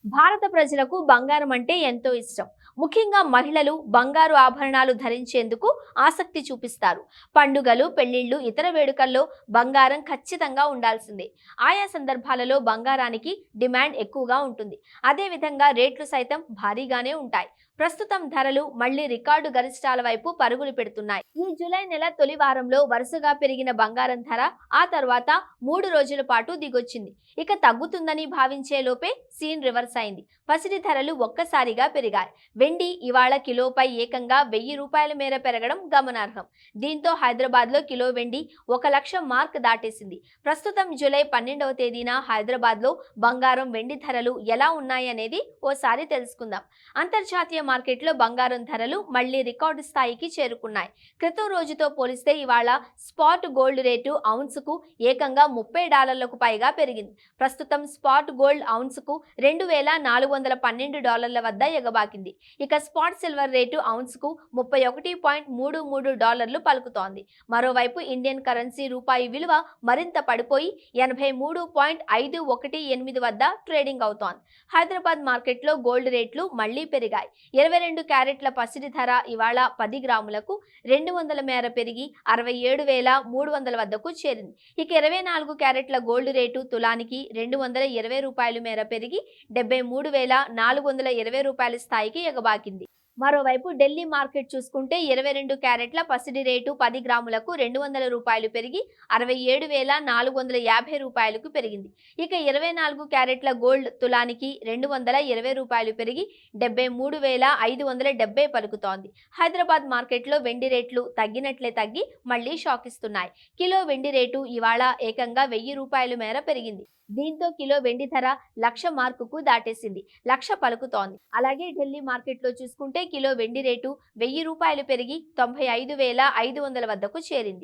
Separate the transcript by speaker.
Speaker 1: భారత ప్రజలకు బంగారం అంటే ఎంతో ఇష్టం. ముఖ్యంగా మహిళలు బంగారు ఆభరణాలు ధరించేందుకు ఆసక్తి చూపిస్తారు. పండుగలు, పెళ్లిళ్లు, ఇతర వేడుకల్లో బంగారం ఖచ్చితంగా ఉండాల్సిందే. ఆయా సందర్భాలలో బంగారానికి డిమాండ్ ఎక్కువగా ఉంటుంది. అదే విధంగా రేట్లు సైతం భారీగానే ఉంటాయి. ప్రస్తుతం ధరలు మళ్లీ రికార్డు గరిష్టాల వైపు పరుగులు పెడుతున్నాయి. ఈ జూలై నెల తొలి వారంలో వరుసగా పెరిగిన బంగారం ధర ఆ తర్వాత 3 రోజుల పాటు దిగొచ్చింది. ఇక తగ్గుతుందని భావించే లోపే సీన్ రివర్స్ అయింది. పసిడి ధరలు ఒక్కసారిగా పెరిగాయి. వెండి ఇవాళ కిలోపై ఏకంగా 1000 రూపాయల మేర పెరగడం గమనార్హం. దీంతో హైదరాబాద్ లో కిలో వెండి 1 లక్ష మార్క్ దాటేసింది. ప్రస్తుతం జూలై 12వ తేదీన హైదరాబాద్ లో బంగారం, వెండి ధరలు ఎలా ఉన్నాయనేది ఓసారి తెలుసుకుందాం. అంతర్జాతీయ మార్కెట్లో బంగారం ధరలు మళ్లీ రికార్డు స్థాయికి చేరుకున్నాయి. క్రితం రోజుతో పోలిస్తే ఇవాళ స్పాట్ గోల్డ్ రేటు ఔన్సుకు ఏకంగా $30కు పైగా పెరిగింది. ప్రస్తుతం స్పాట్ గోల్డ్ ఔన్సుకు $2412 వద్ద ఎగబాకింది. ఇక స్పాట్ సిల్వర్ రేటు ఔన్సుకు $31.33 పలుకుతోంది. మరోవైపు ఇండియన్ కరెన్సీ రూపాయి విలువ మరింత పడిపోయి 83.518 వద్ద ట్రేడింగ్ అవుతోంది. హైదరాబాద్ మార్కెట్లో గోల్డ్ రేట్లు మళ్లీ పెరిగాయి. 22 క్యారెట్ల పసిడి ధర ఇవాళ 10 గ్రాములకు 200 మేర పెరిగి 67,300 వద్దకు చేరింది. ఇక 24 క్యారెట్ల గోల్డ్ రేటు తులానికి 220 రూపాయల మేర పెరిగి 73,420 స్థాయికి ఎగబాకింది. మరోవైపు ఢిల్లీ మార్కెట్ చూసుకుంటే 22 క్యారెట్ల పసిడి రేటు 10 గ్రాములకు 200 రూపాయలు పెరిగి 67,450 రూపాయలకు పెరిగింది. ఇక 24 క్యారెట్ల గోల్డ్ తులానికి 220 రూపాయలు పెరిగి 73,570 పలుకుతోంది. హైదరాబాద్ మార్కెట్లో వెండి రేట్లు తగ్గినట్లే తగ్గి మళ్లీ షాక్ ఇస్తున్నాయి. కిలో వెండి రేటు ఇవాళ ఏకంగా 1000 రూపాయల మేర పెరిగింది. దీంతో కిలో వెండి ధర 1,00,000 మార్కుకు దాటేసింది. 1,00,000 పలుకుతోంది. అలాగే ఢిల్లీ మార్కెట్లో చూసుకుంటే కిలో వెండి రేటు 1000 రూపాయలు పెరిగి 95,500 వద్దకు చేరింది.